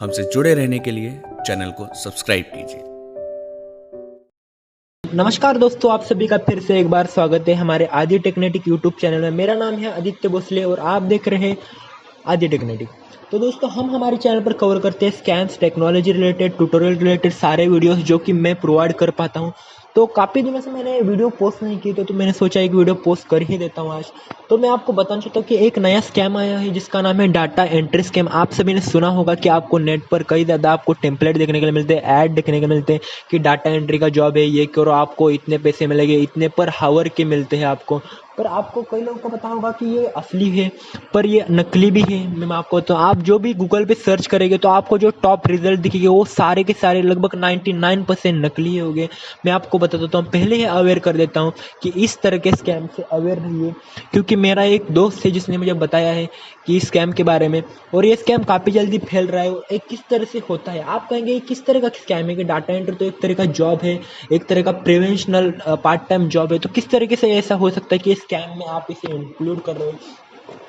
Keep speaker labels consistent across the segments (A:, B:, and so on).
A: हमसे जुड़े रहने के लिए चैनल को सब्सक्राइब कीजिए।
B: नमस्कार दोस्तों, आप सभी का फिर से एक बार स्वागत है हमारे आदि टेक्नेटिक यूट्यूब चैनल में। मेरा नाम है आदित्य भोसले और आप देख रहे हैं आदि टेक्नेटिक। तो दोस्तों, हम हमारे चैनल पर कवर करते हैं scams, technology related, tutorial related सारे वीडियोस जो कि मैं प्रोवाइड कर पाता हूं। तो काफ़ी दिनों से मैंने वीडियो पोस्ट नहीं की, तो मैंने सोचा एक वीडियो पोस्ट कर ही देता हूं आज। तो मैं आपको बताना चाहता हूँ कि एक नया स्कैम आया है जिसका नाम है डाटा एंट्री स्कैम। आप सभी ने सुना होगा कि आपको नेट पर कई ज़्यादा आपको टेम्पलेट देखने के लिए मिलते हैं, ऐड देखने के मिलते हैं कि डाटा एंट्री का जॉब है, ये करो, आपको इतने पैसे मिलेंगे, इतने पर हावर के मिलते हैं आपको। पर आपको कई लोगों को पता होगा कि ये असली है, पर ये नकली भी है। मैं आपको तो आप जो भी गूगल पे सर्च करेंगे तो आपको जो टॉप रिजल्ट दिखेंगे वो सारे के सारे लगभग 99% नकली होंगे। मैं आपको बता देता हूँ, पहले ही अवेयर कर देता हूँ कि इस तरह के स्कैम से अवेयर रहिए, क्योंकि मेरा एक दोस्त है जिसने मुझे बताया है कि इस स्कैम के बारे में, और ये स्कैम काफ़ी जल्दी फैल रहा है। और एक किस तरह से होता है, आप कहेंगे ये किस तरह का स्कैम है कि डाटा एंट्री तो एक तरह का जॉब है, एक तरह का प्रिवेंशनल पार्ट टाइम जॉब है, तो किस तरीके से ऐसा हो सकता है कि स्कैम में आप इसे इंक्लूड कर रहे हो।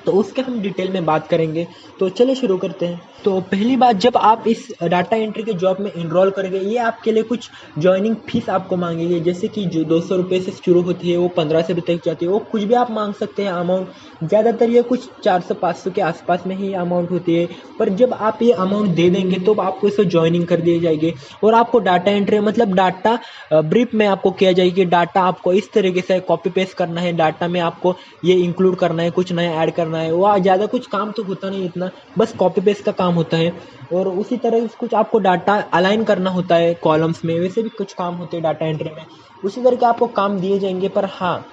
B: तो उसके हम डिटेल में बात करेंगे। तो चलिए शुरू करते हैं। तो पहली बात, जब आप इस डाटा एंट्री के जॉब में इनरोल करेंगे, ये आपके लिए कुछ ज्वाइनिंग फीस आपको मांगेंगे, जैसे कि जो 200 रुपये से शुरू होती है वो 1500 रुपये तक जाती है। वो कुछ भी आप मांग सकते हैं अमाउंट, ज़्यादातर ये कुछ 400-500 के आसपास में ही अमाउंट होती है। पर जब आप ये अमाउंट दे देंगे तो आपको इसे ज्वाइनिंग कर दिए जाएगी और आपको डाटा एंट्री मतलब डाटा ब्रीफ में आपको किया जाएगी कि डाटा आपको इस तरीके से कॉपी पेस्ट करना है, डाटा में आपको ये इंक्लूड करना है, कुछ नया ऐड करना है। वो ज़्यादा कुछ काम तो होता नहीं इतना, बस कॉपी पेस्ट का काम होता है। और उसी तरह कुछ आपको डाटा अलाइन करना होता है कॉलम्स में, वैसे भी कुछ काम होते हैं डाटा एंट्री में। उसी तरह के आपको काम दिए जाएंगे। पर हाँ,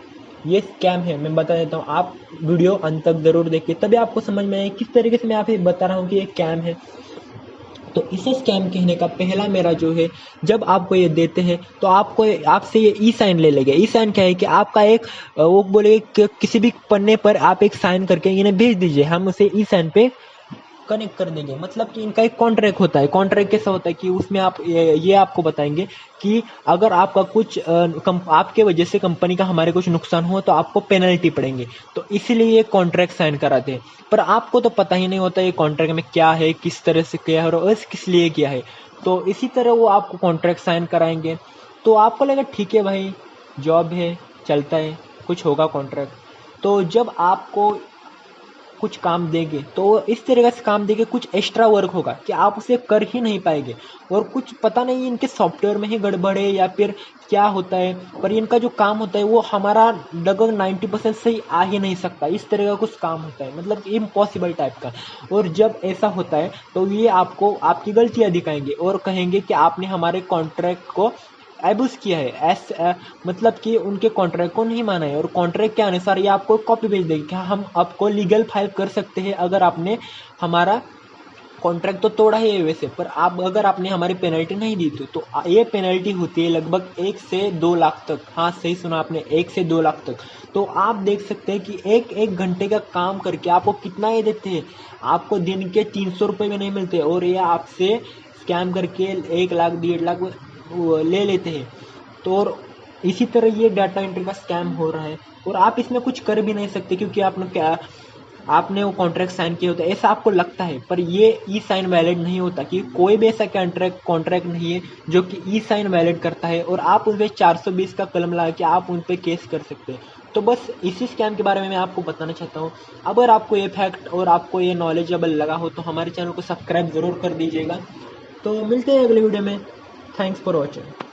B: ये स्कैम है, मैं बता देता हूँ। आप वीडियो अंत तक जरूर देखिए, तभी आपको समझ में आए किस तरीके से मैं आप बता रहा हूँ कि ये स्कैम है। तो इसे स्कैम कहने का पहला मेरा जो है, जब आपको ये देते हैं तो आपको आपसे ये ई साइन ले लेंगे। ई साइन क्या है कि आपका एक वो बोले कि किसी भी पन्ने पर आप एक साइन करके इन्हें भेज दीजिए, हम उसे ई साइन पे कनेक्ट कर देंगे। मतलब कि इनका एक कॉन्ट्रैक्ट होता है। कॉन्ट्रैक्ट कैसा होता है कि उसमें आप ये आपको बताएंगे कि अगर आपका कुछ आपके वजह से कंपनी का हमारे कुछ नुकसान हुआ तो आपको पेनल्टी पड़ेंगे। तो इसीलिए ये कॉन्ट्रैक्ट साइन कराते हैं। पर आपको तो पता ही नहीं होता ये कॉन्ट्रैक्ट में क्या है, किस तरह से किया है और किस लिए किया है। तो इसी तरह वो आपको कॉन्ट्रैक्ट साइन कराएंगे। तो आपको लगा ठीक है भाई, जॉब है, चलता है, कुछ होगा कॉन्ट्रैक्ट। तो जब आपको कुछ काम देंगे तो इस तरह से काम देंगे, कुछ एक्स्ट्रा वर्क होगा कि आप उसे कर ही नहीं पाएंगे। और कुछ पता नहीं इनके सॉफ्टवेयर में ही गड़बड़ है या फिर क्या होता है, पर इनका जो काम होता है वो हमारा लगभग 90% सही आ ही नहीं सकता। इस तरह का कुछ काम होता है, मतलब इम्पॉसिबल टाइप का। और जब ऐसा होता है तो ये आपको आपकी गलतियां दिखाएंगे और कहेंगे कि आपने हमारे कॉन्ट्रैक्ट को एब्यूज किया है, मतलब कि उनके कॉन्ट्रैक्ट को नहीं माना है। और कॉन्ट्रैक्ट के अनुसार ये आपको कॉपी भेज देंगे कि हम आपको लीगल फाइल कर सकते हैं अगर आपने हमारा कॉन्ट्रैक्ट तो तोड़ा है वैसे, पर आप अगर आपने हमारी पेनल्टी नहीं दी तो ये पेनल्टी होती है लगभग 1 से 2 लाख तक। हाँ, सही सुना आपने, 1 से 2 लाख तक। तो आप देख सकते हैं कि एक घंटे का काम करके आपको कितना ये देते हैं। आपको दिन के 300 रुपये भी नहीं मिलते और ये आपसे स्कैम करके 1 लाख 1.5 लाख वो ले लेते हैं। तो और इसी तरह ये डाटा एंट्री का स्कैम हो रहा है और आप इसमें कुछ कर भी नहीं सकते, क्योंकि आपने वो कॉन्ट्रैक्ट साइन किया होता है, ऐसा आपको लगता है। पर ये ई साइन वैलिड नहीं होता, कि कोई भी ऐसा कॉन्ट्रैक्ट नहीं है जो कि ई साइन वैलिड करता है और आप उन पर 420 का कलम लगा के आप उन पर केस कर सकते हैं। तो बस इसी स्कैम के बारे में मैं आपको बताना चाहता हूँ। अगर आपको ये फैक्ट और आपको ये नॉलेजेबल लगा हो तो हमारे चैनल को सब्सक्राइब ज़रूर कर दीजिएगा। तो मिलते हैं अगले वीडियो में। Thanks for watching.